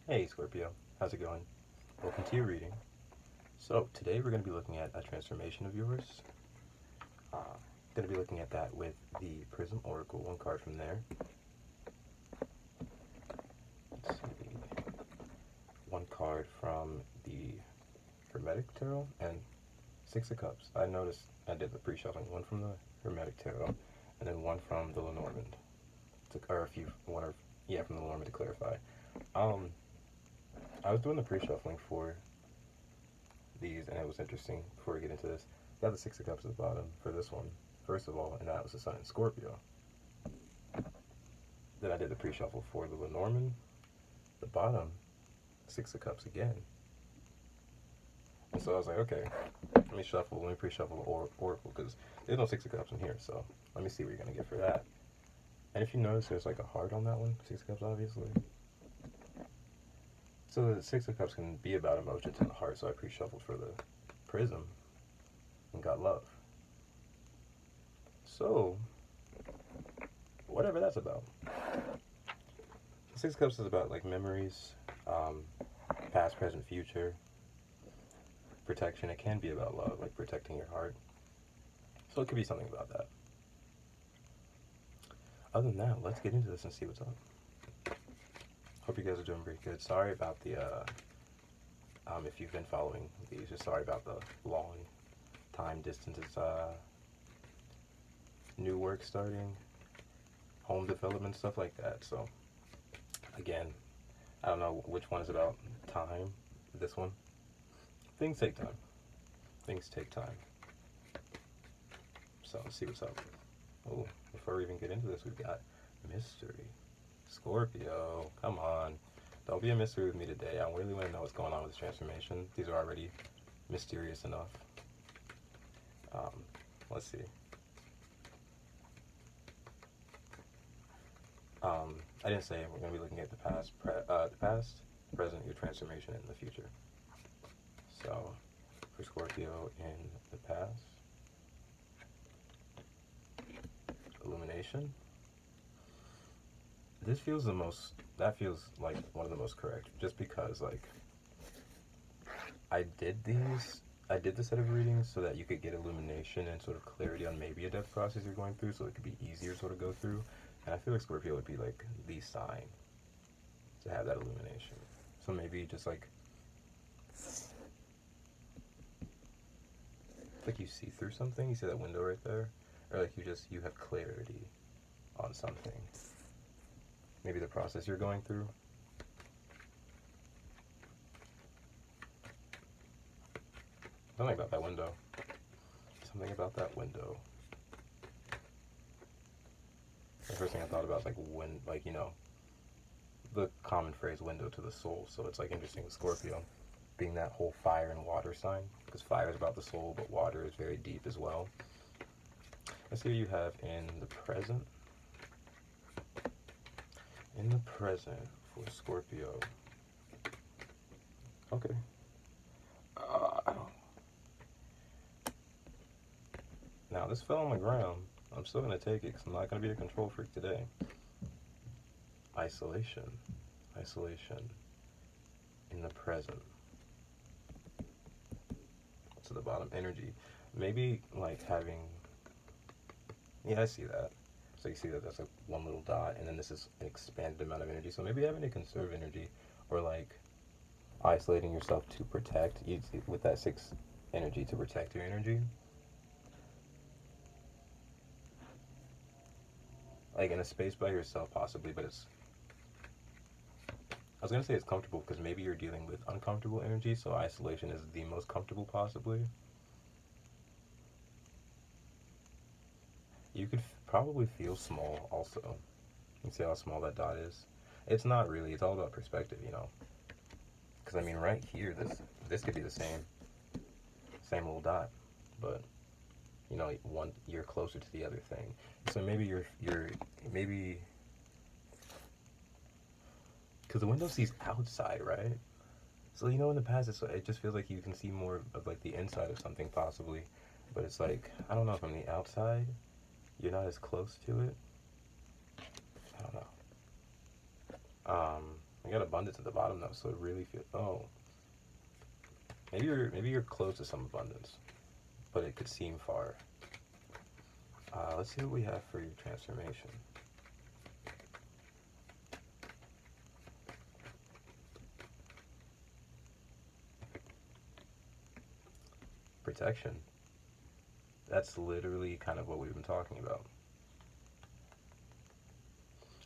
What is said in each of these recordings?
Hey Scorpio, how's it going? Welcome to your reading. So today we're going to be looking at a transformation of yours. Going to be looking at that with the Prism Oracle, one card from there. Let's see, one card from the Hermetic Tarot and Six of Cups. I noticed I did the pre-shuffling, one from the Hermetic Tarot and then one from the Lenormand. From the Lenormand to clarify. I was doing the pre-shuffling for these, and it was interesting. Before we get into this, got the Six of Cups at the bottom for this one, first of all, and that was the Sun in Scorpio. Then I did the pre-shuffle for the Lenormand, the bottom, Six of Cups again. And so I was like, okay, let me pre-shuffle the Oracle, because there's no Six of Cups in here, so let me see what you're going to get for that. And if you notice, there's like a heart on that one, Six of Cups, obviously. So the Six of Cups can be about emotions in the heart, so I pre-shuffled for the Prism and got love. So, whatever that's about. The Six of Cups is about like memories, past, present, future, protection. It can be about love, like protecting your heart. So it could be something about that. Other than that, let's get into this and see what's up. Hope you guys are doing pretty good. Sorry about the, if you've been following these, just sorry about the long time distances, new work starting, home development, stuff like that. So, again, I don't know which one is about time, this one. Things take time. Things take time. So, let's see what's up. Oh, before we even get into this, we've got mystery. Scorpio, come on. Don't be a mystery with me today. I really want to know what's going on with this transformation. These are already mysterious enough. Let's see. I didn't say we're going to be looking at the past, present, your transformation, and the future. So, for Scorpio in the past, illumination. This feels that feels like one of the most correct, just because, like, I did the set of readings so that you could get illumination and sort of clarity on maybe a death process you're going through, so it could be easier to sort of go through, and I feel like Scorpio would be, like, the sign to have that illumination. So maybe just, like you see through something, you see that window right there, or, like, you have clarity on something. Maybe the process you're going through. Something about that window. Something about that window. The first thing I thought about is the common phrase window to the soul. So it's like interesting with Scorpio being that whole fire and water sign, because fire is about the soul, but water is very deep as well. Let's see what you have in the present. In the present for Scorpio. Okay. Now, this fell on the ground. I'm still going to take it because I'm not going to be a control freak today. Isolation. Isolation in the present. To the bottom, energy. Maybe like having... Yeah, I see that. So you see that that's like one little dot, and then this is an expanded amount of energy. So maybe having to conserve energy, or like isolating yourself to protect, with that 6 energy, to protect your energy. Like in a space by yourself, possibly, but it's... I was going to say it's comfortable because maybe you're dealing with uncomfortable energy, so isolation is the most comfortable, possibly. You could probably feel small also. You see how small that dot is? It's not really. It's all about perspective, you know. Because, I mean, right here, this could be the same little dot, but, you know, you're closer to the other thing. So maybe maybe... Because the window sees outside, right? So, you know, in the past, it just feels like you can see more of, like, the inside of something, possibly. But it's like, I don't know, from the outside, you're not as close to it. I don't know. I got abundance at the bottom though, so it really feels. Oh, maybe you're close to some abundance, but it could seem far. Let's see what we have for your transformation. Protection. That's literally kind of what we've been talking about.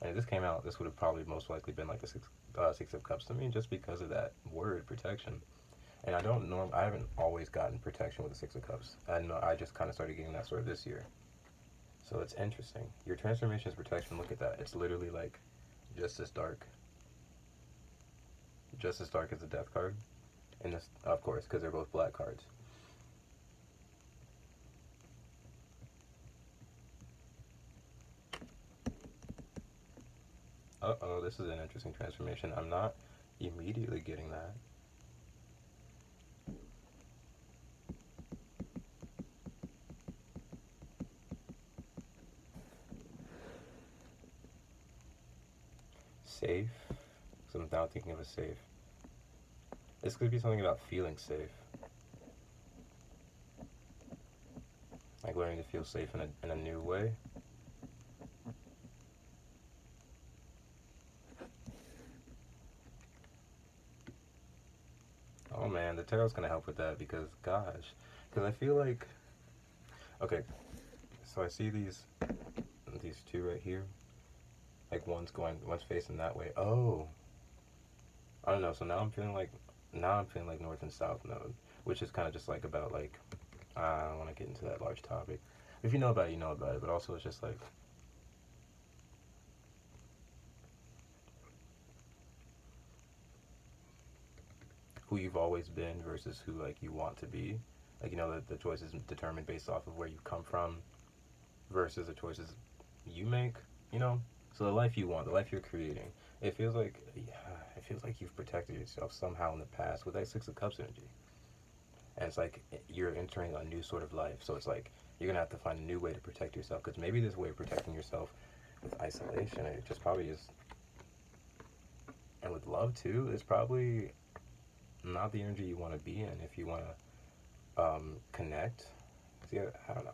And if this came out, this would have probably most likely been like the six of cups to me, just because of that word, protection. And I haven't always gotten protection with the Six of Cups. I just kind of started getting that sort of this year. So it's interesting. Your transformation is protection. Look at that. It's literally like just as dark. Just as dark as the Death card. And this, of course, because they're both black cards. Uh-oh, this is an interesting transformation. I'm not immediately getting that. Safe? So I'm now thinking of a safe. This could be something about feeling safe. Like learning to feel safe in a new way. Oh man, the tarot's gonna help with that because, gosh. Because I feel like... Okay, so I see these two right here. Like one's facing that way. Oh. I don't know, so now I'm feeling like north and south node. Which is kind of just like about like... I don't want to get into that large topic. If you know about it, you know about it. But also it's just like... who you've always been versus who like you want to be. Like, you know, the choice is determined based off of where you come from versus the choices you make, you know? So the life you want, the life you're creating, it feels like you've protected yourself somehow in the past with that Six of Cups energy. And it's like you're entering a new sort of life. So it's like you're going to have to find a new way to protect yourself, because maybe this way of protecting yourself with isolation, it just probably is, and with love too, is probably not the energy you want to be in if you want to connect. See, I don't know.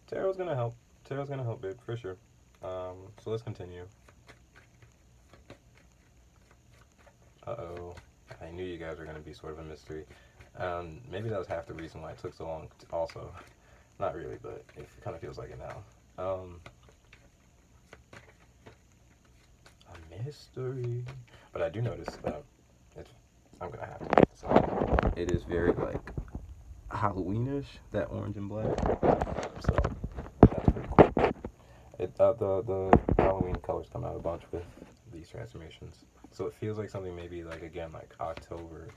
Tarot's gonna help. Tarot's gonna help, babe, for sure. So let's continue. Uh-oh. I knew you guys were gonna be sort of a mystery. Maybe that was half the reason why it took so long also. Not really, but it kind of feels like it now. A mystery. But I do notice that I'm gonna have to put this on. It is very like Halloweenish, that orange and black. So that's pretty cool. The Halloween colors come out a bunch with these transformations. So it feels like something maybe like, again, like October,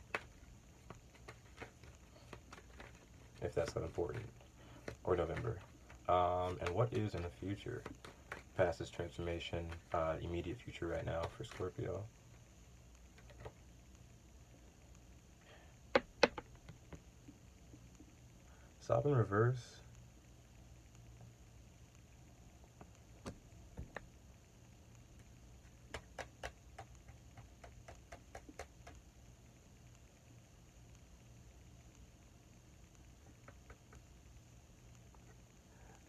if that's not important, or November. And what is in the future? Past this transformation, immediate future right now for Scorpio. Stop in reverse.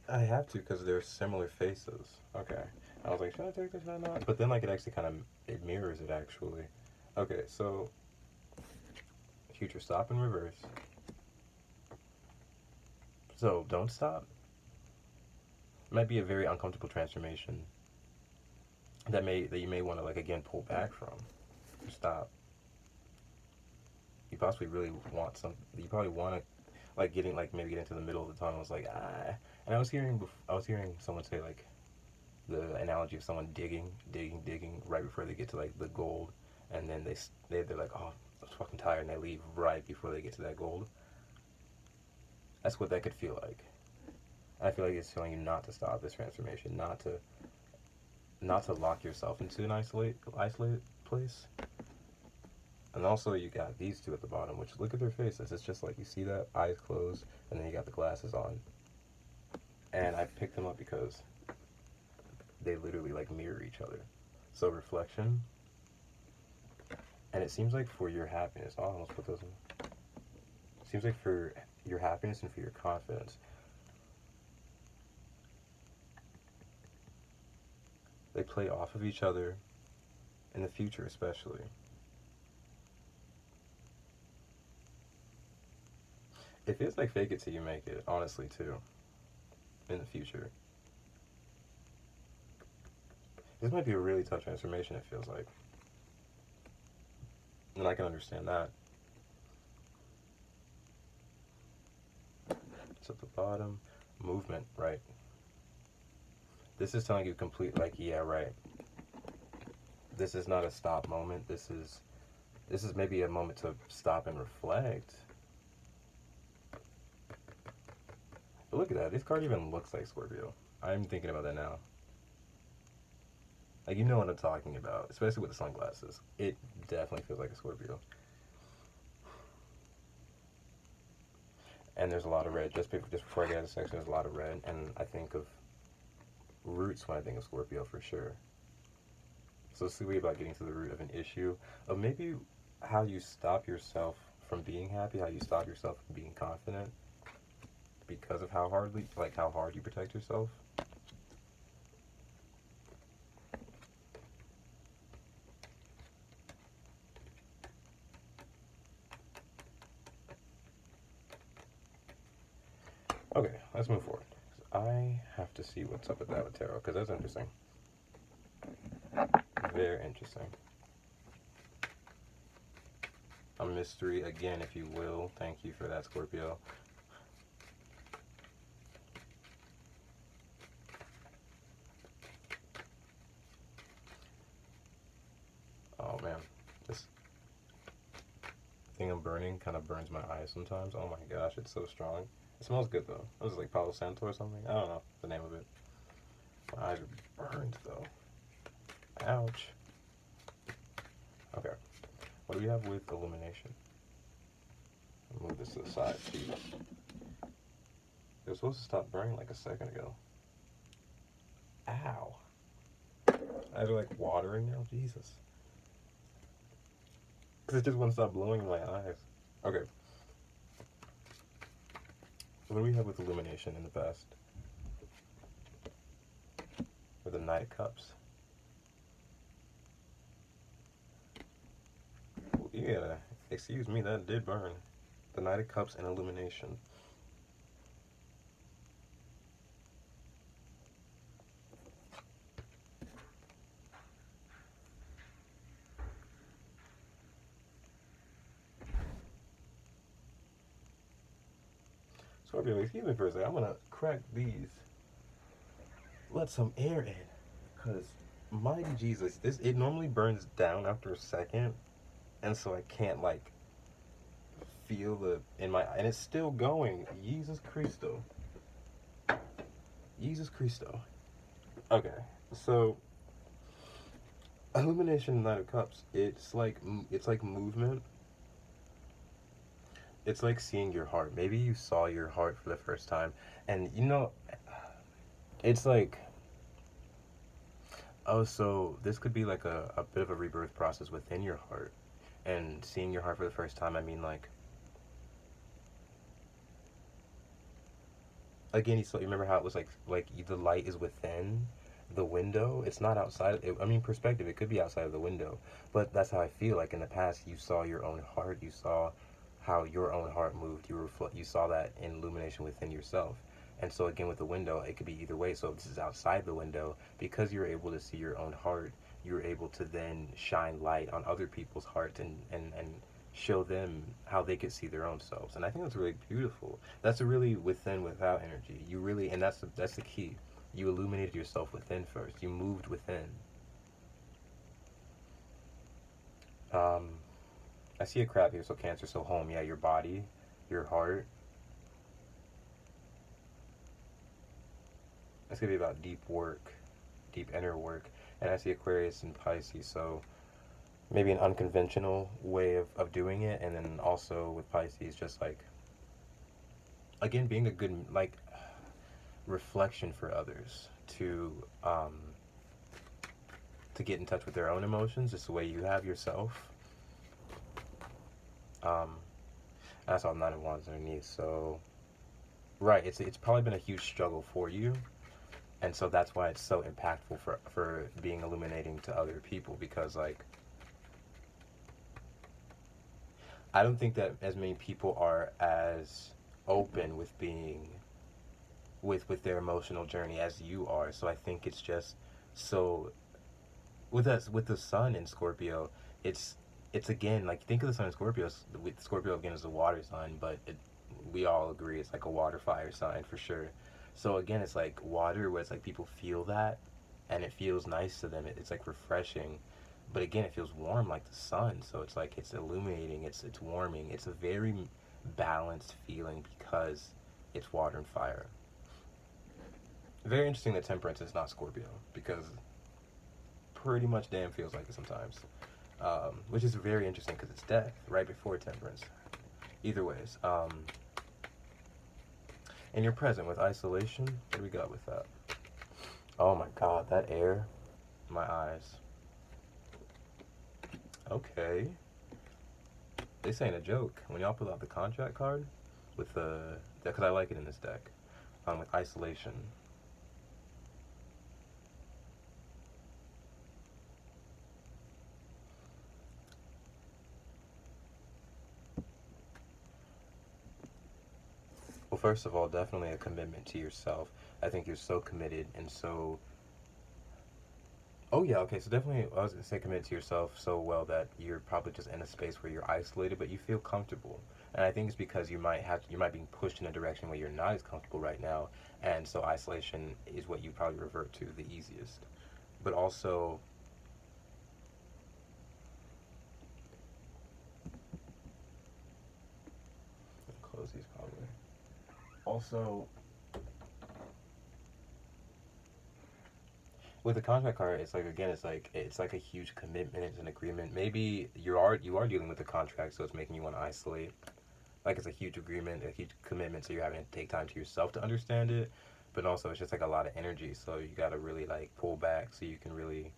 I have to because they're similar faces. Okay. I was like, should I take this? Should I not? But then like it actually it mirrors it actually. Okay, so future, stop in reverse. So don't stop. It might be a very uncomfortable transformation that you may want to like again pull back from. Stop. You possibly really want some. You probably want to like maybe get into the middle of the tunnel. It's like And I was hearing someone say like the analogy of someone digging right before they get to like the gold, and then they're like, oh, I'm fucking tired, and they leave right before they get to that gold. That's what that could feel like. I feel like it's telling you not to stop this transformation, not to lock yourself into an isolated place. And also you got these two at the bottom, which look at their faces. It's just like you see that, eyes closed, and then you got the glasses on. And I picked them up because they literally like mirror each other. So reflection, and it seems like for your happiness, I'll almost put those in. It seems like for your happiness and for your confidence, they play off of each other in the future, especially. It feels like fake it till you make it, honestly, too, in the future. This might be a really tough transformation, it feels like. And I can understand that. It's at the bottom. Movement, right. This is telling you complete, like, yeah, right. This is not a stop moment. This is maybe a moment to stop and reflect. But look at that. This card even looks like Scorpio. I'm thinking about that now. Like, you know what I'm talking about, especially with the sunglasses. It definitely feels like a Scorpio. And there's a lot of red. Just before I get into the section, there's a lot of red. And I think of roots when I think of Scorpio for sure. So it's really about getting to the root of an issue. Of maybe how you stop yourself from being happy, how you stop yourself from being confident because of how hard you protect yourself. Okay, let's move forward. I have to see what's up with that with tarot, because that's interesting. Very interesting. A mystery, again, if you will. Thank you for that, Scorpio. Oh, man. This thing I'm burning kind of burns my eyes sometimes. Oh, my gosh, it's so strong. It smells good, though. Was it like Palo Santo or something? I don't know the name of it. My eyes are burned, though. Ouch. Okay. What do we have with illumination? I'll move this to the side. Jeez. It was supposed to stop burning like a second ago. Ow. Eyes are like watering now. Jesus. Because it just wouldn't stop blowing in my eyes. Okay. What do we have with illumination in the past? With the Knight of Cups. Yeah, excuse me, that did burn. The Knight of Cups and illumination. Scorpio, excuse me for a second. I'm gonna crack these. Let some air in. Because, mighty Jesus, it normally burns down after a second. And so I can't, like, feel in my, and it's still going. Jesus Christo. Jesus Christo. Okay, so illumination, Knight of Cups. It's like movement. It's like seeing your heart. Maybe you saw your heart for the first time, and it's like, oh, so this could be like a bit of a rebirth process within your heart. And seeing your heart for the first time, I mean, like, again, you remember how it was like the light is within the window. It's not outside. I mean, perspective. It could be outside of the window, but that's how I feel. Like in the past, you saw your own heart. You saw how your own heart moved. You saw that in illumination within yourself. And so again, with the window, it could be either way. So if this is outside the window, because you're able to see your own heart, you're able to then shine light on other people's hearts and show them how they could see their own selves. And I think that's really beautiful. That's a really within without energy. You really, and that's the key. You illuminated yourself within first. You moved within. I see a crab here, so Cancer, so home. Yeah, your body, your heart. It's gonna be about deep work, deep inner work. And I see Aquarius and Pisces, so maybe an unconventional way of doing it. And then also with Pisces, just like, again, being a good, like, reflection for others to to get in touch with their own emotions, just the way you have yourself. That's all 9 of Wands underneath. So, right, it's probably been a huge struggle for you, and so that's why it's so impactful for being illuminating to other people, because like I don't think that as many people are as open with being with their emotional journey as you are. So I think it's just so with us, with the sun in Scorpio, it's again like, think of the sun in Scorpio. With Scorpio again is a water sign, but we all agree it's like a water fire sign for sure. So again, it's like water, where it's like people feel that, and it feels nice to them. It's like refreshing, but again, it feels warm like the sun. So it's like it's illuminating, it's warming. It's a very balanced feeling because it's water and fire. Very interesting that Temperance is not Scorpio, because pretty much damn feels like it sometimes. Which is very interesting because it's death right before Temperance. Either ways. And you're present with isolation. What do we got with that? Oh my god, that air. My eyes. Okay. This ain't a joke. When y'all pull out the contract card with the, because I like it in this deck, with isolation. Well, first of all, definitely a commitment to yourself. I think you're so committed and so. Oh yeah, okay. So definitely, I was gonna say committed to yourself so well that you're probably just in a space where you're isolated, but you feel comfortable. And I think it's because you might be pushed in a direction where you're not as comfortable right now, and so isolation is what you probably revert to the easiest. But also, close these probably. Also, with the contract card, it's like, again, it's like a huge commitment. It's an agreement. Maybe you are dealing with a contract, so it's making you want to isolate. Like, it's a huge agreement, a huge commitment, so you're having to take time to yourself to understand it. But also, it's just like a lot of energy, so you got to really like pull back so you can really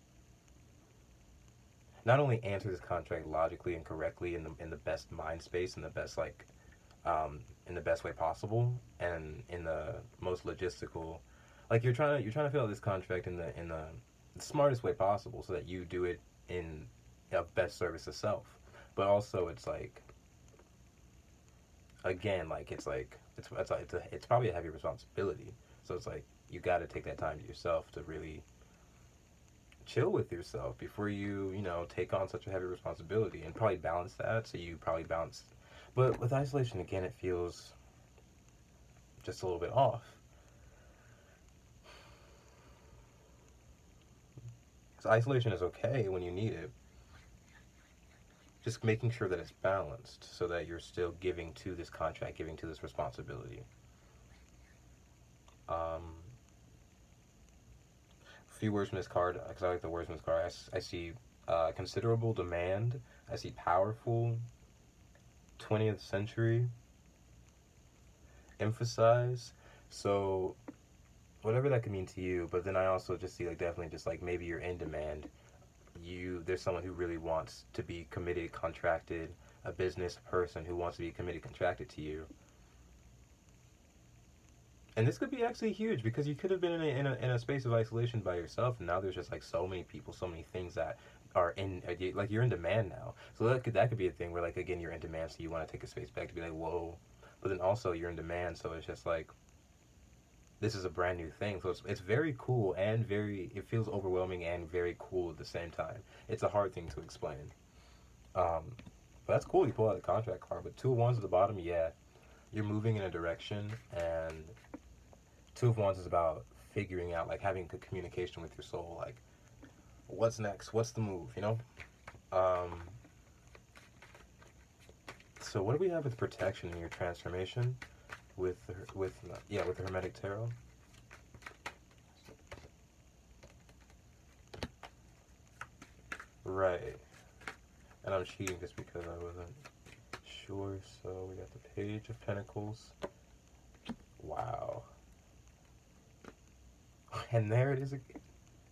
not only answer this contract logically and correctly in the best mind space, in the best in the best way possible, and in the most logistical, like you're trying to fill out this contract in the smartest way possible, so that you do it in a best service of self. But also, it's like, again, like it's probably a heavy responsibility. So it's like you got to take that time to yourself to really chill with yourself before you know, take on such a heavy responsibility, and probably balance that. So you probably balance, but with isolation, again, it feels just a little bit off. So isolation is okay when you need it. Just making sure that it's balanced so that you're still giving to this contract, giving to this responsibility. A few words from this card, because I like the words from this card. I see considerable demand. I see powerful, 20th century, emphasize. So whatever that could mean to you, but then I also just see like definitely just like maybe you're in demand. There's someone who really wants to be committed, contracted, a business person who wants to be committed, contracted to you. And this could be actually huge, because you could have been in a space of isolation by yourself, and now there's just like so many people, so many things that are in, like, you're in demand now. So that could be a thing where, like, again, you're in demand, so you want to take a space back to be like, whoa. But then also you're in demand, so it's just like, this is a brand new thing. So it's very cool, and it feels overwhelming and very cool at the same time. It's a hard thing to explain. But that's cool. You pull out the contract card, but 2 of Wands at the bottom, yeah, you're moving in a direction, and 2 of Wands is about figuring out, like, having good communication with your soul, like, what's next, what's the move, you know. So what do we have with protection in your transformation with the Hermetic Tarot? Right. And I'm cheating just because I wasn't sure. So we got the Page of Pentacles. Wow. And there it is again.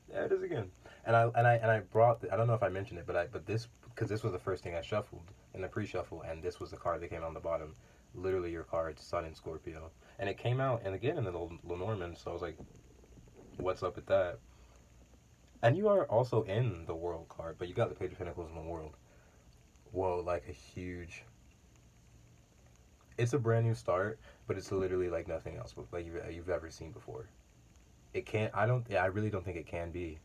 There it is again. And I brought I don't know if I mentioned it, but this, because this was the first thing I shuffled in the pre-shuffle, and this was the card that came on the bottom. Literally your card, Sun in Scorpio, and it came out and again in the Lenormand. So I was like, what's up with that? And you are also in the World card, but you got the Page of Pentacles in the World. Whoa, like a huge. It's a brand new start, but it's literally like nothing else like you've ever seen before. It can't. I don't. Yeah, I really don't think it can be.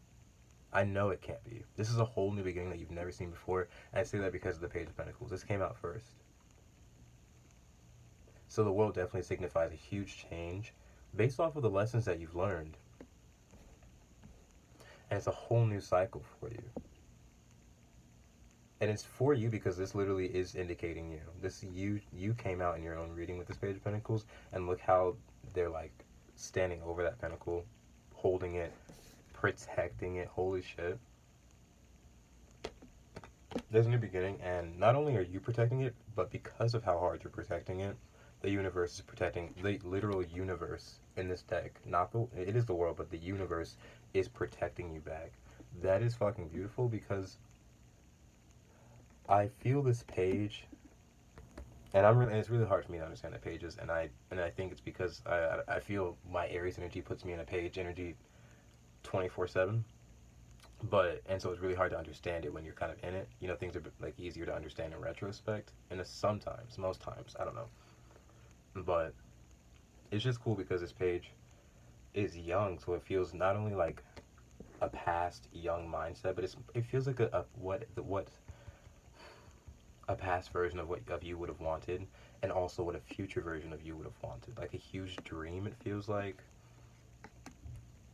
I know it can't be. This is a whole new beginning that you've never seen before. And I say that because of the Page of Pentacles. This came out first. So the World definitely signifies a huge change based off of the lessons that you've learned. And it's a whole new cycle for you. And it's for you because this literally is indicating you. This you came out in your own reading with this Page of Pentacles, and look how they're like standing over that pentacle, holding it, protecting it. Holy shit. There's a new beginning, and not only are you protecting it, but because of how hard you're protecting it, the universe is protecting, the literal universe in this deck. Not the, it is the world, but the universe is protecting you back. That is fucking beautiful, because I feel this page, and it's really hard for me to understand the pages, and I think it's because I feel my Aries energy puts me in a page energy 24/7. And so it's really hard to understand it when you're kind of in it. You know, things are like easier to understand in retrospect, and sometimes, most times, I don't know. But it's just cool because this page is young, so it feels not only like a past young mindset, but it feels like what a past version of what of you would have wanted, and also what a future version of you would have wanted. Like a huge dream. It feels like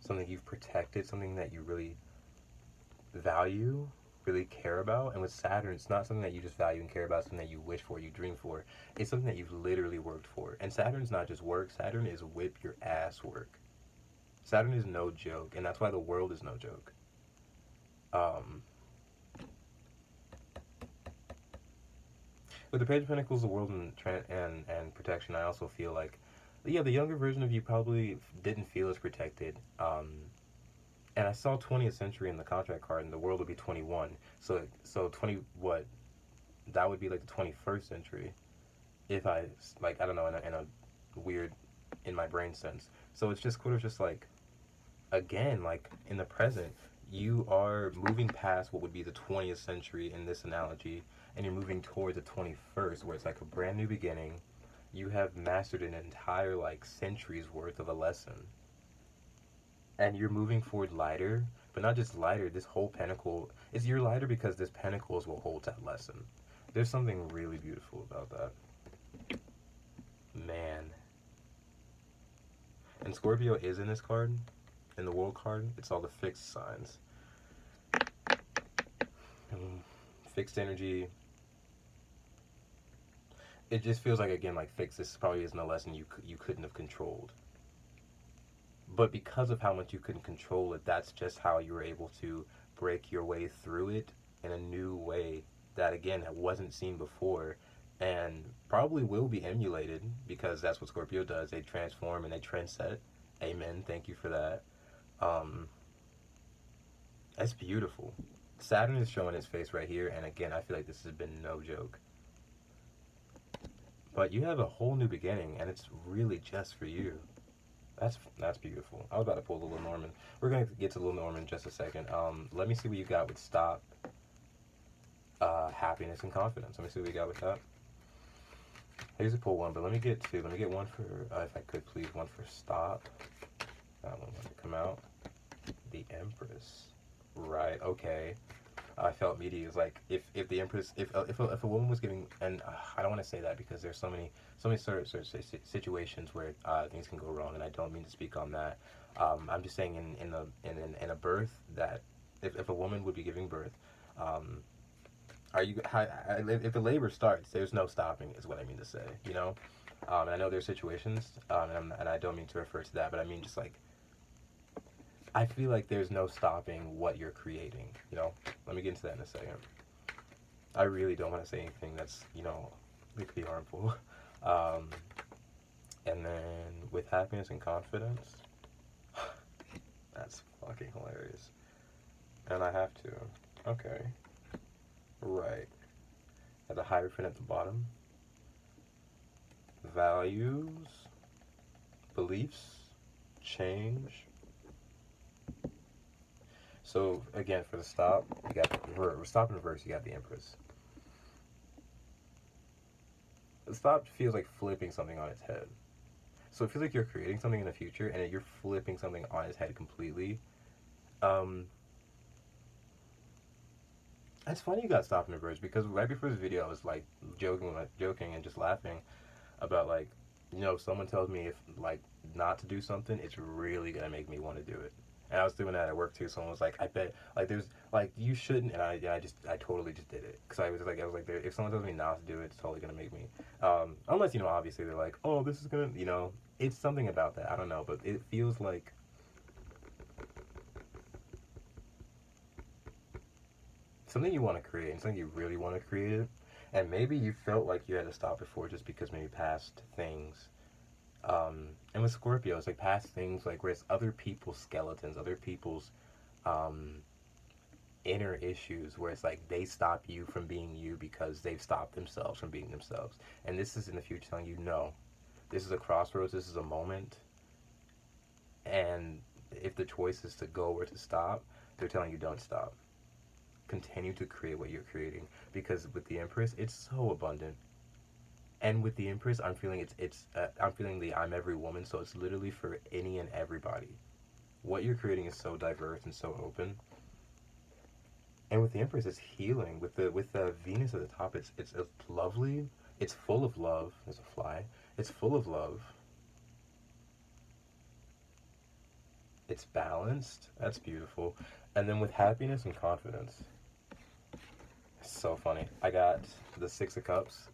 something you've protected, something that you really value, really care about. And with Saturn, it's not something that you just value and care about, something that you wish for, you dream for. It's something that you've literally worked for. And Saturn's not just work, Saturn is whip your ass work. Saturn is no joke, and that's why the world is no joke. With the Page of Pentacles, the world, and protection, I also feel like, yeah, the younger version of you probably didn't feel as protected. And I saw 20th century in the contract card, and the world would be 21. So 20, what? That would be like the 21st century. If I, like, I don't know, in a weird, in my brain sense. So it's just sort of just like, again, like in the present, you are moving past what would be the 20th century in this analogy, and you're moving towards the 21st, where it's like a brand new beginning. You have mastered an entire, like, century's worth of a lesson. And you're moving forward lighter, but not just lighter. This whole pentacle is, you're lighter because this pentacles will hold that lesson. There's something really beautiful about that. Man. And Scorpio is in this card, in the World card. It's all the fixed signs. Fixed energy. It just feels like, again, like fixed. This probably isn't a lesson you couldn't have controlled. But because of how much you couldn't control it, that's just how you were able to break your way through it in a new way that, again, wasn't seen before, and probably will be emulated, because that's what Scorpio does. They transform and they trendset. Amen. Thank you for that. That's beautiful. Saturn is showing its face right here, and again, I feel like this has been no joke. But you have a whole new beginning, and it's really just for you. That's beautiful. I was about to pull the Lenormand. We're going to get to the Lenormand in just a second. Let me see what you got with stop, happiness, and confidence. Let me see what you got with that. I usually pull one, but let me get two. Let me get one for, if I could please, one for stop. That one wanted to come out. The Empress. Right, okay. I felt media is like, if the Empress, if a woman was giving, and I don't want to say that because there's so many sort of situations where things can go wrong, and I don't mean to speak on that. I'm just saying in a birth, that if a woman would be giving birth, if the labor starts, there's no stopping, is what I mean to say, you know. And I know there's situations, and I don't mean to refer to that, but I mean just like, I feel like there's no stopping what you're creating, you know? Let me get into that in a second. I really don't want to say anything that's, you know, that could be harmful. And then with happiness and confidence, that's fucking hilarious. And I have to. Okay. Right. At the Hierophant at the bottom. Values. Beliefs. Change. So, again, for the stop, you got the stop in reverse, you got the Empress. The stop feels like flipping something on its head. So it feels like you're creating something in the future and you're flipping something on its head completely. It's funny you got stopped in reverse because right before this video I was like joking and just laughing about like, you know, if someone tells me if like not to do something, it's really gonna make me want to do it. And I was doing that at work too. Someone was like, "I bet like there's like you shouldn't," and I totally just did it because I was like if someone tells me not to do it, it's totally gonna make me. Unless you know, obviously they're like, "Oh, this is gonna," you know, it's something about that. I don't know, but it feels like something you want to create and something you really want to create it. And maybe you felt like you had to stop before just because maybe past things. And with Scorpio, it's like past things like where it's other people's skeletons, other people's inner issues where it's like they stop you from being you because they've stopped themselves from being themselves. And this is in the future telling you, no, this is a crossroads, this is a moment. And if the choice is to go or to stop, they're telling you don't stop. Continue to create what you're creating because with the Empress, it's so abundant. And with the Empress, I'm feeling I'm feeling the I'm every woman, so it's literally for any and everybody. What you're creating is so diverse and so open. And with the Empress, it's healing. With the Venus at the top, it's lovely. It's full of love. There's a fly. It's full of love. It's balanced. That's beautiful. And then with happiness and confidence. It's so funny. I got the Six of Cups.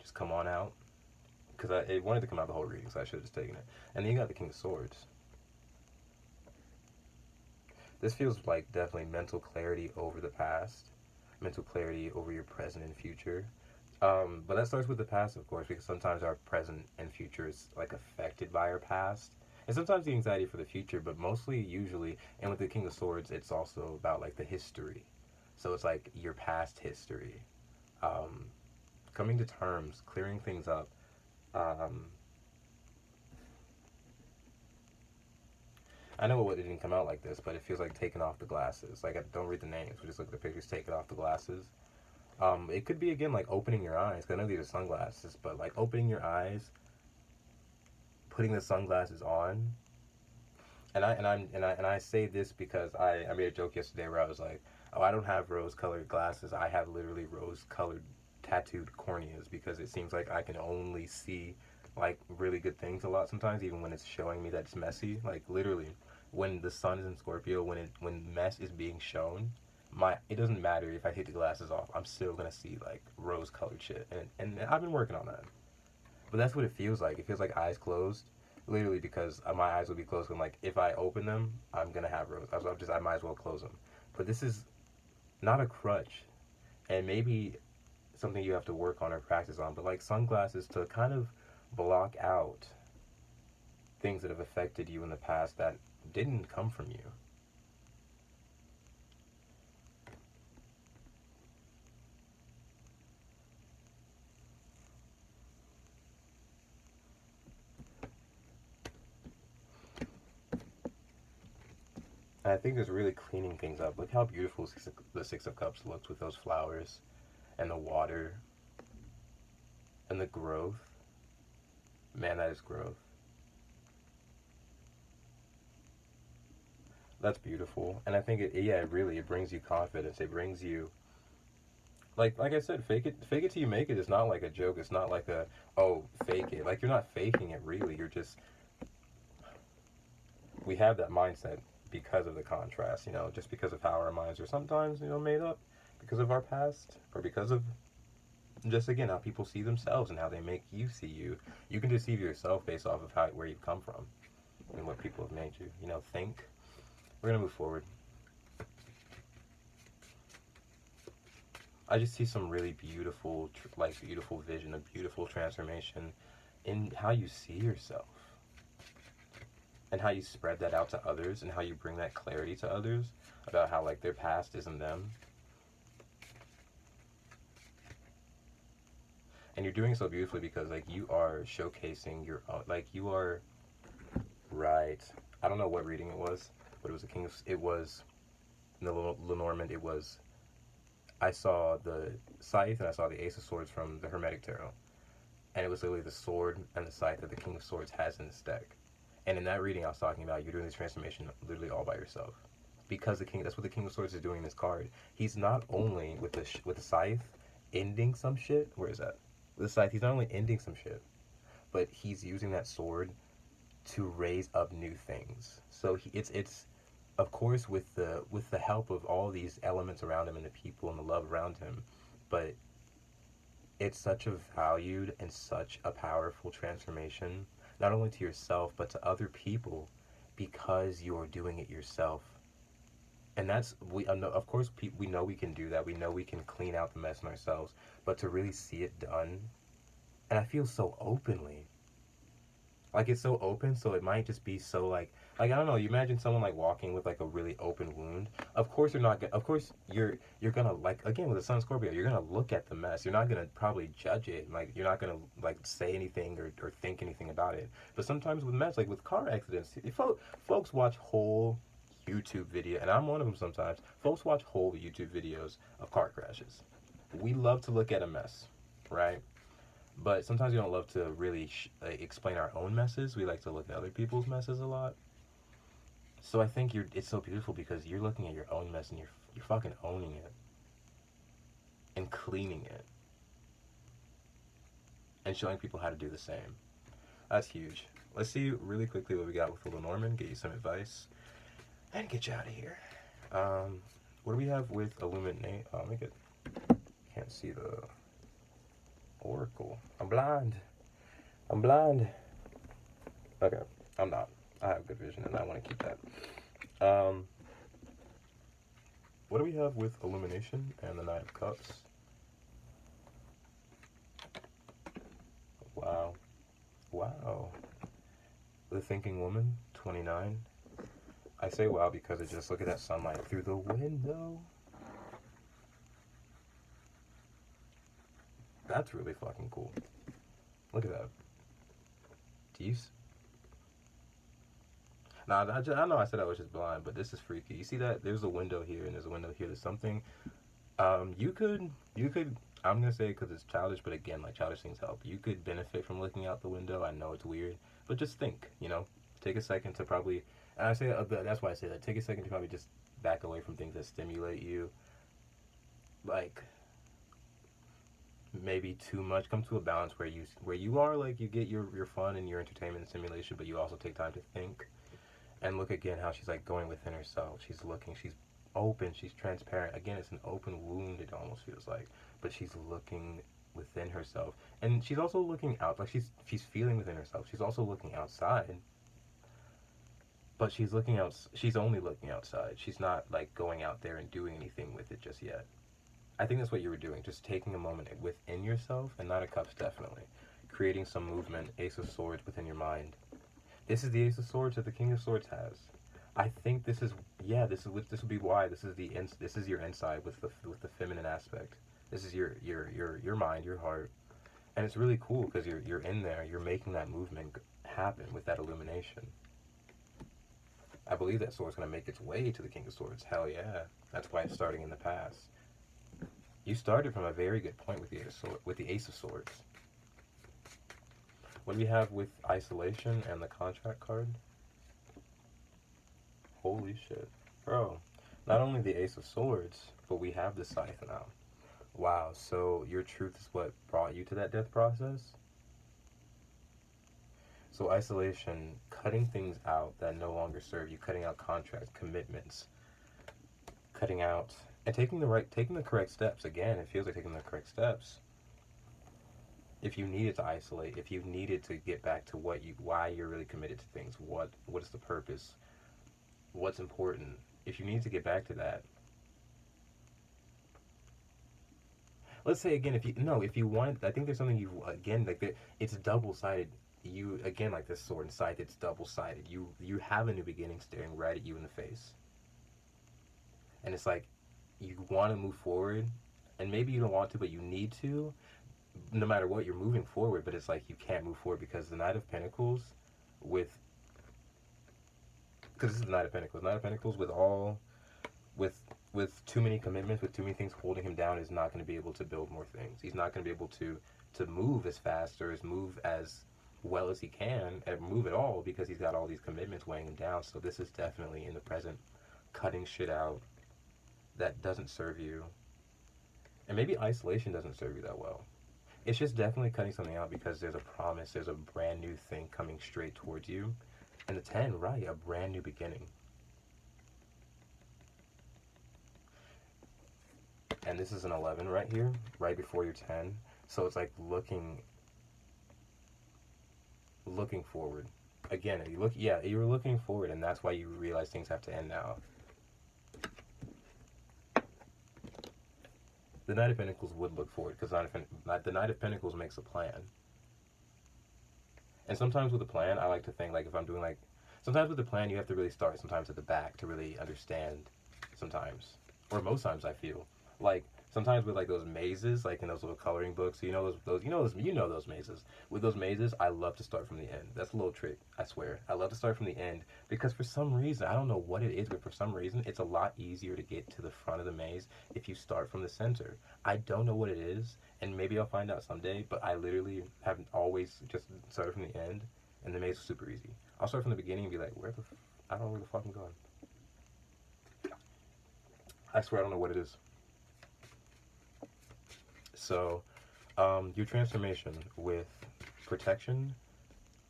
Just come on out. Because it wanted to come out the whole reading, so I should have just taken it. And then you got the King of Swords. This feels like definitely mental clarity over the past. Mental clarity over your present and future. But that starts with the past, of course, because sometimes our present and future is like affected by our past. And sometimes the anxiety for the future, but mostly, usually, and with the King of Swords, it's also about like the history. So it's like your past history. Coming to terms, clearing things up. I know it didn't come out like this, but it feels like taking off the glasses. Like, I don't read the names, we just look at the pictures, taking off the glasses. It could be, again, like opening your eyes. 'Cause I know these are sunglasses, but like opening your eyes, putting the sunglasses on. And I say this because I made a joke yesterday where I was like, oh, I don't have rose-colored glasses. I have literally rose-colored tattooed corneas because it seems like I can only see like really good things a lot sometimes, even when it's showing me that it's messy. Like literally, when the sun is in Scorpio, when mess is being shown, it doesn't matter if I take the glasses off. I'm still gonna see like rose-colored shit, and I've been working on that. But that's what it feels like. It feels like eyes closed, literally because my eyes will be closed when like if I open them, I'm gonna have rose. I might as well close them. But this is not a crutch, and maybe something you have to work on or practice on. But like sunglasses to kind of block out things that have affected you in the past that didn't come from you. And I think it's really cleaning things up. Look how beautiful the Six of Cups looks with those flowers and the water and the growth. Man, that is growth. That's beautiful. And I think it really brings you confidence. It brings you like I said, fake it till you make it is not like a joke. It's not like a, oh, fake it. Like you're not faking it really. You're just, we have that mindset because of the contrast, you know, just because of how our minds are sometimes, you know, made up because of our past or because of just, again, how people see themselves and how they make you see you. You can deceive yourself based off of where you've come from and what people have made you, you know, think. We're going to move forward. I just see some really beautiful, beautiful vision, a beautiful transformation in how you see yourself. and how you spread that out to others, and how you bring that clarity to others about how, like, their past isn't them. And you're doing it so beautifully because, like, you are showcasing your own, like, you are, right. I don't know what reading it was, but it was it was the Lenormand. It was, I saw the scythe and I saw the Ace of Swords from the Hermetic Tarot. And it was literally the sword and the scythe that the King of Swords has in his deck. And in that reading I was talking about, you're doing this transformation literally all by yourself. Because that's what the King of Swords is doing in this card. He's not only, with the scythe, ending some shit. Where is that? With the scythe, he's not only ending some shit, but he's using that sword to raise up new things. So it's of course with the help of all these elements around him and the people and the love around him, but it's such a valued and such a powerful transformation, not only to yourself but to other people, because you're doing it yourself. And that's, of course, we know we can do that. We know we can clean out the mess in ourselves, but to really see it done, and I feel so openly. Like, it's so open, so it might just be so, like, I don't know, you imagine someone, like, walking with, like, a really open wound. Of course you're not, of course you're gonna, like, again, with the Sun Scorpio, you're gonna look at the mess. You're not gonna probably judge it. Like, you're not gonna, like, say anything or think anything about it. But sometimes with mess, like with car accidents, folks watch whole YouTube video, and I'm one of them sometimes. Folks watch whole YouTube videos of car crashes. We love to look at a mess, right? But sometimes we don't love to really explain our own messes. We like to look at other people's messes a lot. So I think it's so beautiful because you're looking at your own mess and you're fucking owning it and cleaning it and showing people how to do the same. That's huge. Let's see really quickly what we got with the Lenormand, get you some advice, and get you out of here. What do we have with Illuminate? Oh, make it. Can't see the Oracle. I'm blind. Okay, I'm not. I have good vision and I want to keep that. What do we have with Illumination and the Knight of Cups? Wow. The Thinking Woman, 29. I say wow because it just, look at that sunlight through the window. That's really fucking cool. Look at that. Do you... Nah, I know I said I was just blind, but this is freaky. You see that? There's a window here, and there's a window here. There's something... You could... I'm going to say it because it's childish, but again, like, childish things help. You could benefit from looking out the window. I know it's weird, but just think, you know? Take a second to probably... And I say that's why I say that. Take a second to probably just back away from things that stimulate you. Like... maybe too much. Come to a balance where you are, like, you get your fun and your entertainment and stimulation, but you also take time to think and look again how she's, like, going within herself. She's looking, she's open, she's transparent. Again, it's an open wound, it almost feels like, but she's looking within herself, and she's also looking out, like, she's feeling within herself. She's also looking outside, but she's only looking outside. She's not, like, going out there and doing anything with it just yet. I think that's what you were doing, just taking a moment within yourself, and Knight of Cups, definitely. Creating some movement, Ace of Swords within your mind. This is the Ace of Swords that the King of Swords has. I think this will be why this is your inside with the feminine aspect. This is your mind, your heart, and it's really cool because you're in there, you're making that movement happen with that illumination. I believe that sword's gonna make its way to the King of Swords. Hell yeah, that's why it's starting in the past. You started from a very good point with the Ace of Swords. What do we have with Isolation and the Contract card? Holy shit. Bro, not only the Ace of Swords, but we have the Scythe now. Wow, so your truth is what brought you to that death process? So isolation, cutting things out that no longer serve you, cutting out contracts, commitments, cutting out... and taking the correct steps. Again, it feels like taking the correct steps. If you needed to isolate, if you needed to get back to why you're really committed to things, what is the purpose, what's important. If you need to get back to that, let's say again, if you wanted, I think there's something it's double-sided. you, again, like this sword and scythe, it's double-sided. You have a new beginning staring right at you in the face. And it's like, you want to move forward, and maybe you don't want to, but you need to. No matter what, you're moving forward, but it's like you can't move forward because the Knight of Pentacles with, because this is the Knight of Pentacles. Knight of Pentacles with all, with too many commitments, with too many things holding him down, is not going to be able to build more things. He's not going to be able to move as fast or as move as well as he can, and move at all, because he's got all these commitments weighing him down. So this is definitely in the present cutting shit out that doesn't serve you. And maybe isolation doesn't serve you that well. It's just definitely cutting something out because there's a promise, there's a brand new thing coming straight towards you. And the 10, right, a brand new beginning. And this is an 11 right here, right before your 10. So it's like looking forward. Again, you look, yeah, you were looking forward, and that's why you realize things have to end now. The Knight of Pentacles would look forward, because the Knight of Pentacles makes a plan. And sometimes with a plan, I like to think, like, if I'm doing, like, sometimes with a plan, you have to really start sometimes at the back to really understand sometimes. Or most times, I feel. Like, sometimes with, like, those mazes, like in those little coloring books, you know those mazes. With those mazes, I love to start from the end. That's a little trick, I swear. I love to start from the end, because for some reason, I don't know what it is, but for some reason, it's a lot easier to get to the front of the maze if you start from the center. I don't know what it is, and maybe I'll find out someday, but I literally have always just started from the end, and the maze is super easy. I'll start from the beginning and be like, I don't know where the fuck I'm going. I swear I don't know what it is. So, your transformation with protection,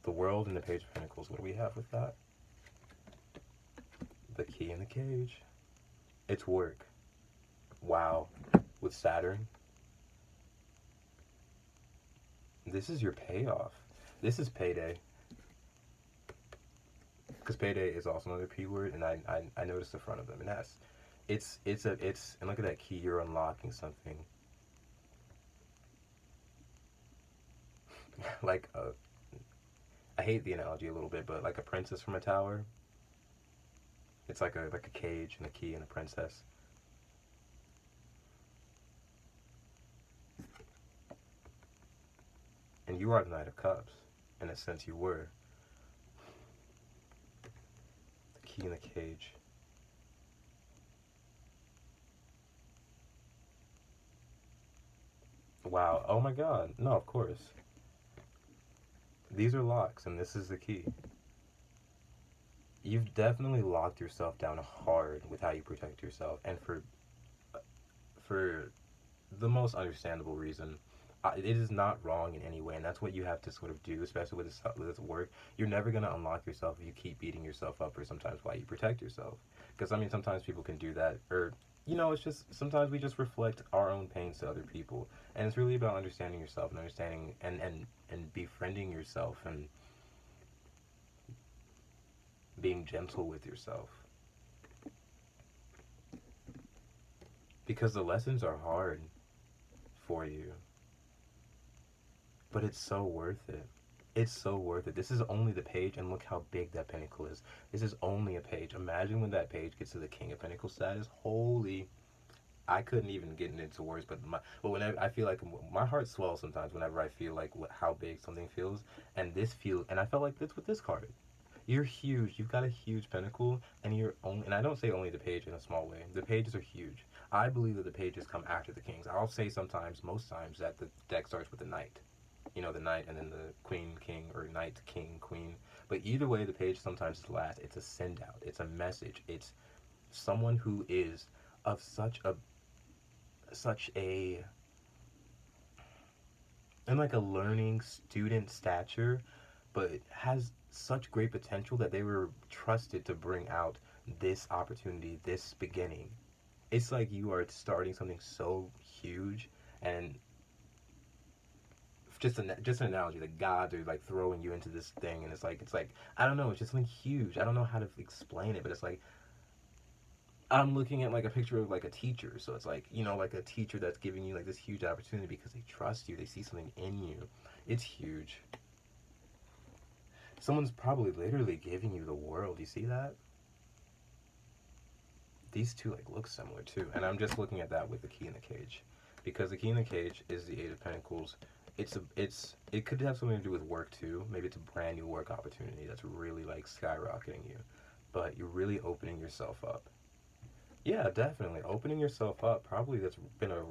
the world, and the Page of Pentacles. What do we have with that? The key in the cage. It's work. Wow. With Saturn. This is your payoff. This is payday. Because payday is also another P word, and I noticed the front of them. And and look at that key, you're unlocking something. Like I hate the analogy a little bit, but like a princess from a tower. It's like a cage and a key and a princess. And you are the Knight of Cups. In a sense, you were. The key in the cage. Wow. Oh my god. No, of course. These are locks, and this is the key. You've definitely locked yourself down hard with how you protect yourself, and for the most understandable reason. It is not wrong in any way, and that's what you have to sort of do, especially with this work. You're never going to unlock yourself if you keep beating yourself up, or sometimes why you protect yourself. Because, I mean, sometimes people can do that, or, you know, it's just, sometimes we just reflect our own pains to other people. And it's really about understanding yourself and understanding and befriending yourself and being gentle with yourself. Because the lessons are hard for you. But it's so worth it. It's so worth it. This is only the page, and look how big that pentacle is. This is only a page. Imagine when that page gets to the King of Pentacles status. Holy, I couldn't even get into words, but whenever I feel like my heart swells sometimes whenever I feel like how big something feels, and I felt like this with this card. You're huge. You've got a huge pentacle, and and I don't say only the page in a small way. The pages are huge. I believe that the pages come after the kings. I'll say sometimes, most times, that the deck starts with the knight. You know, the knight and then the queen, king, or knight, king, queen. But either way, the page sometimes is last. It's a send out. It's a message. It's someone who is of such a and like a learning student stature, but has such great potential that they were trusted to bring out this opportunity, this beginning. It's like you are starting something so huge, and just an analogy, the gods are like throwing you into this thing, and it's like I don't know, it's just something huge. I don't know how to explain it, but it's like I'm looking at like a picture of like a teacher. So it's like, you know, like a teacher that's giving you like this huge opportunity because they trust you, they see something in you. It's huge. Someone's probably literally giving you the world. You see that? These two like look similar too. And I'm just looking at that with the key in the cage. Because the key in the cage is the Eight of Pentacles. It could have something to do with work too. Maybe it's a brand new work opportunity that's really like skyrocketing you. But you're really opening yourself up. Yeah, definitely. Opening yourself up, probably that's been a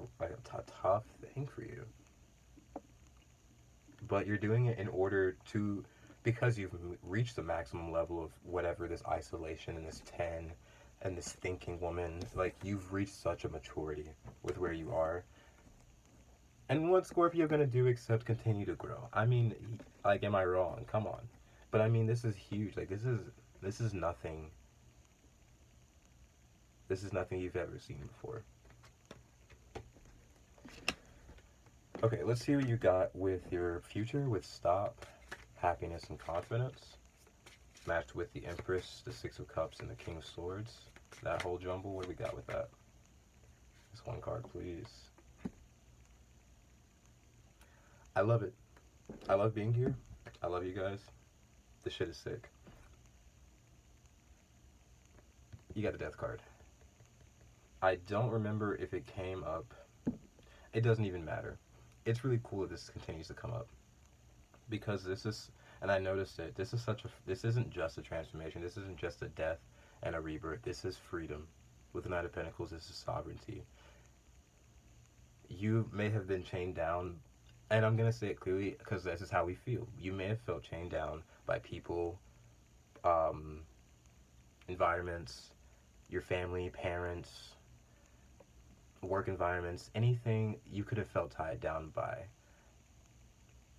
tough thing for you. But you're doing it in order to, because you've reached the maximum level of whatever this isolation and this 10 and this thinking woman, like you've reached such a maturity with where you are. And what's Scorpio gonna do except continue to grow? I mean, like, am I wrong? Come on. But I mean, this is huge. Like, this is nothing. This is nothing you've ever seen before. Okay, let's see what you got with your future with stop, happiness, and confidence. Matched with the Empress, the Six of Cups, and the King of Swords. That whole jumble, what do we got with that? Just one card, please. I love it. I love being here. I love you guys. This shit is sick. You got a death card. I don't remember if it came up. It doesn't even matter. It's really cool that this continues to come up. Because this is, and I noticed it, this isn't just a transformation. This isn't just a death and a rebirth. This is freedom. With the Knight of Pentacles, this is sovereignty. You may have been chained down, and I'm going to say it clearly because this is how we feel. You may have felt chained down by people, environments, your family, parents, work environments, anything you could have felt tied down by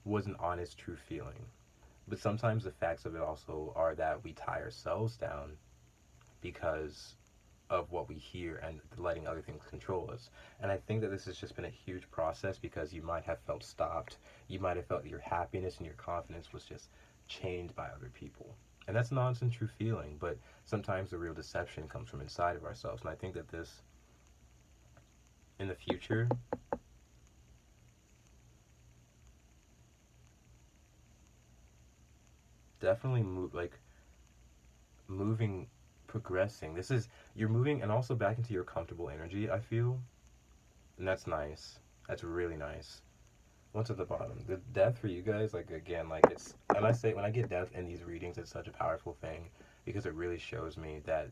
was an honest, true feeling. But sometimes the facts of it also are that we tie ourselves down because of what we hear and letting other things control us. And I think that this has just been a huge process because you might have felt stopped. You might have felt that your happiness and your confidence was just chained by other people. And that's an honest and true feeling, but sometimes the real deception comes from inside of ourselves. And I think that this, in the future, definitely moving, progressing. You're moving and also back into your comfortable energy, I feel. And that's nice. That's really nice. What's at the bottom? The death for you guys, like, again, like, it's, and I say, when I get death in these readings, it's such a powerful thing because it really shows me that,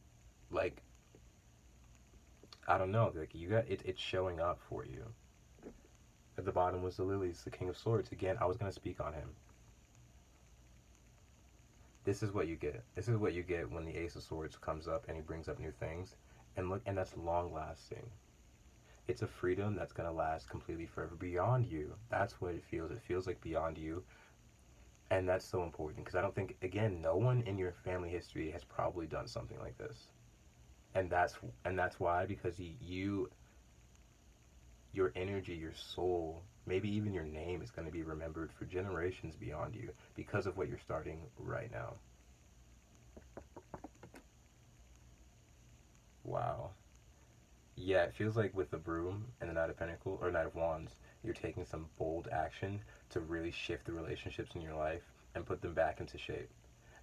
like, I don't know, like, it's showing up for you. At the bottom was the lilies, the King of Swords. Again, I was going to speak on him. This is what you get. This is what you get when the Ace of Swords comes up and he brings up new things. And look, and that's long lasting. It's a freedom that's going to last completely forever, beyond you. That's what it feels. It feels like beyond you. And that's so important because I don't think, again, no one in your family history has probably done something like this. And that's why, because your energy, your soul, maybe even your name is going to be remembered for generations beyond you because of what you're starting right now. Wow. Yeah, it feels like with the broom and the Knight of Pentacles, or Knight of Wands, you're taking some bold action to really shift the relationships in your life and put them back into shape.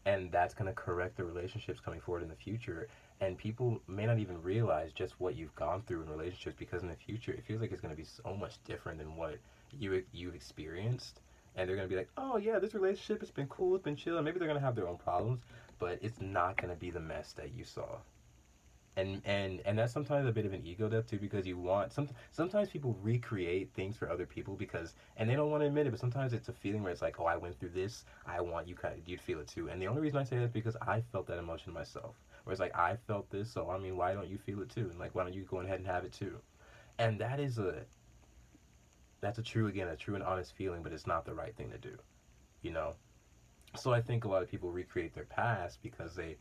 And that's going to correct the relationships coming forward in the future. And people may not even realize just what you've gone through in relationships because in the future, it feels like it's going to be so much different than what you've experienced. And they're going to be like, oh yeah, this relationship, it's been cool, it's been chill. And maybe they're going to have their own problems, but it's not going to be the mess that you saw. And that's sometimes a bit of an ego death too, because you want sometimes people recreate things for other people because, and they don't want to admit it, but sometimes it's a feeling where it's like, oh, I went through this, I want you'd feel it too. And the only reason I say that is because I felt that emotion myself, where it's like, I felt this, so I mean, why don't you feel it too? And like, why don't you go ahead and have it too? And that's a true and honest feeling, but it's not the right thing to do, you know. So I think a lot of people recreate their past because they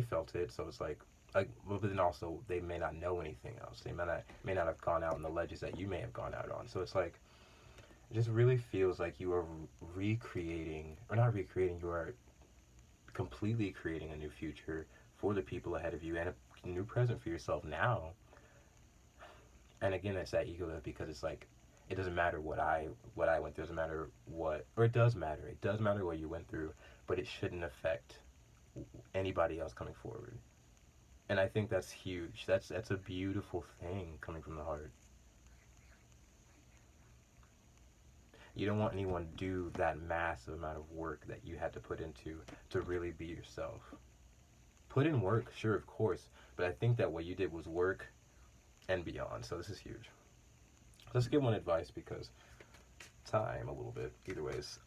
felt it, so it's like, but then also they may not know anything else. They may not have gone out on the ledges that you may have gone out on. So it's like, it just really feels like you are recreating, or not recreating, you are completely creating a new future for the people ahead of you and a new present for yourself now. And again, that's that ego death because it's like, it doesn't matter what I went through. It doesn't matter what, or it does matter. It does matter what you went through, but it shouldn't affect anybody else coming forward. And I think that's huge. That's a beautiful thing coming from the heart. You don't want anyone to do that massive amount of work that you had to put into to really be yourself. Put in work, sure, of course, but I think that what you did was work and beyond. So this is huge. Let's give one advice because time a little bit. Either ways,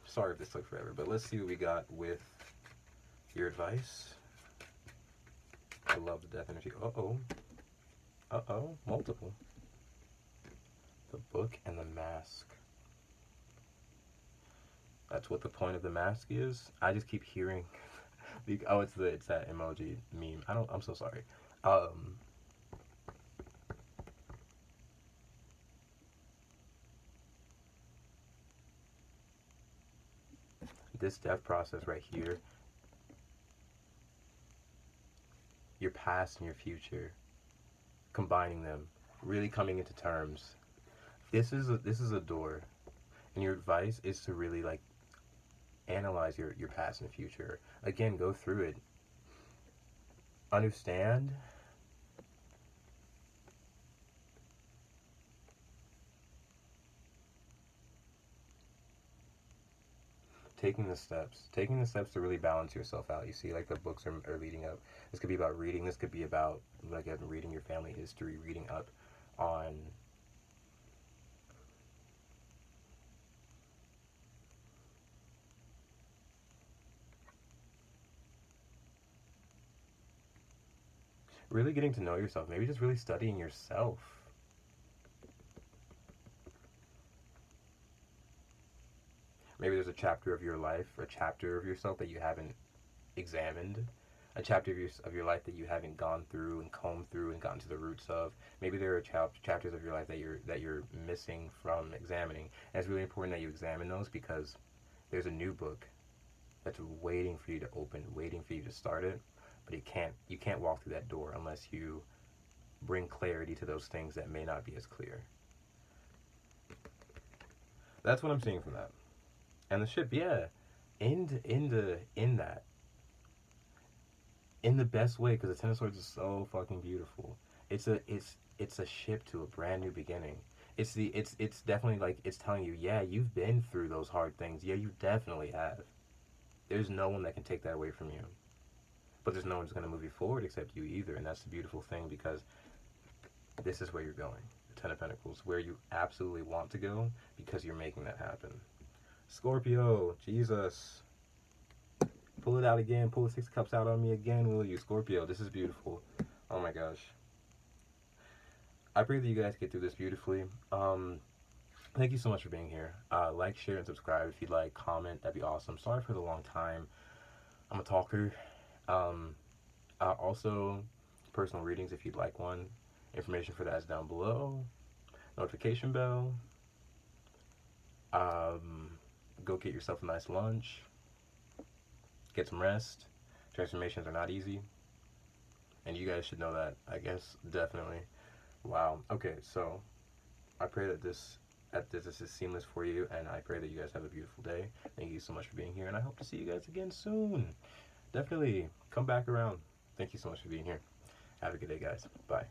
sorry if this took forever, but let's see what we got with your advice. I love the death energy. Uh-oh, multiple. The book and the mask. That's what the point of the mask is. I just keep hearing. Oh, it's that emoji meme. I'm so sorry. This death process right here, your past and your future, combining them, really coming into terms. This is a door, and your advice is to really like analyze your past and future. Again, go through it. Understand. Taking the steps to really balance yourself out. You see, like the books are leading up. This could be about reading. This could be about like reading your family history, reading up on really getting to know yourself. Maybe just really studying yourself. Maybe there's a chapter of your life, a chapter of yourself that you haven't examined, a chapter of your life that you haven't gone through and combed through and gotten to the roots of. Maybe there are chapters of your life that you're missing from examining. And it's really important that you examine those because there's a new book that's waiting for you to open, waiting for you to start it. But you can't walk through that door unless you bring clarity to those things that may not be as clear. That's what I'm seeing from that. And the ship, yeah, in that, in the best way, because the Ten of Swords is so fucking beautiful. It's a ship to a brand new beginning. It's definitely like it's telling you, yeah, you've been through those hard things. Yeah, you definitely have. There's no one that can take that away from you. But there's no one who's going to move you forward except you either, and that's the beautiful thing because this is where you're going. The Ten of Pentacles, where you absolutely want to go because you're making that happen. Scorpio, Jesus. Pull it out again. Pull the Six of Cups out on me again, will you? Scorpio, this is beautiful. Oh my gosh. I pray that you guys get through this beautifully. Thank you so much for being here. Like, share, and subscribe if you'd like. Comment, that'd be awesome. Sorry for the long time. I'm a talker. Also, personal readings if you'd like one. Information for that is down below. Notification bell. Go get yourself a nice lunch. Get some rest. Transformations are not easy. And you guys should know that, I guess, definitely. Wow. Okay, so I pray that this is seamless for you, and I pray that you guys have a beautiful day. Thank you so much for being here, and I hope to see you guys again soon. Definitely come back around. Thank you so much for being here. Have a good day, guys. Bye.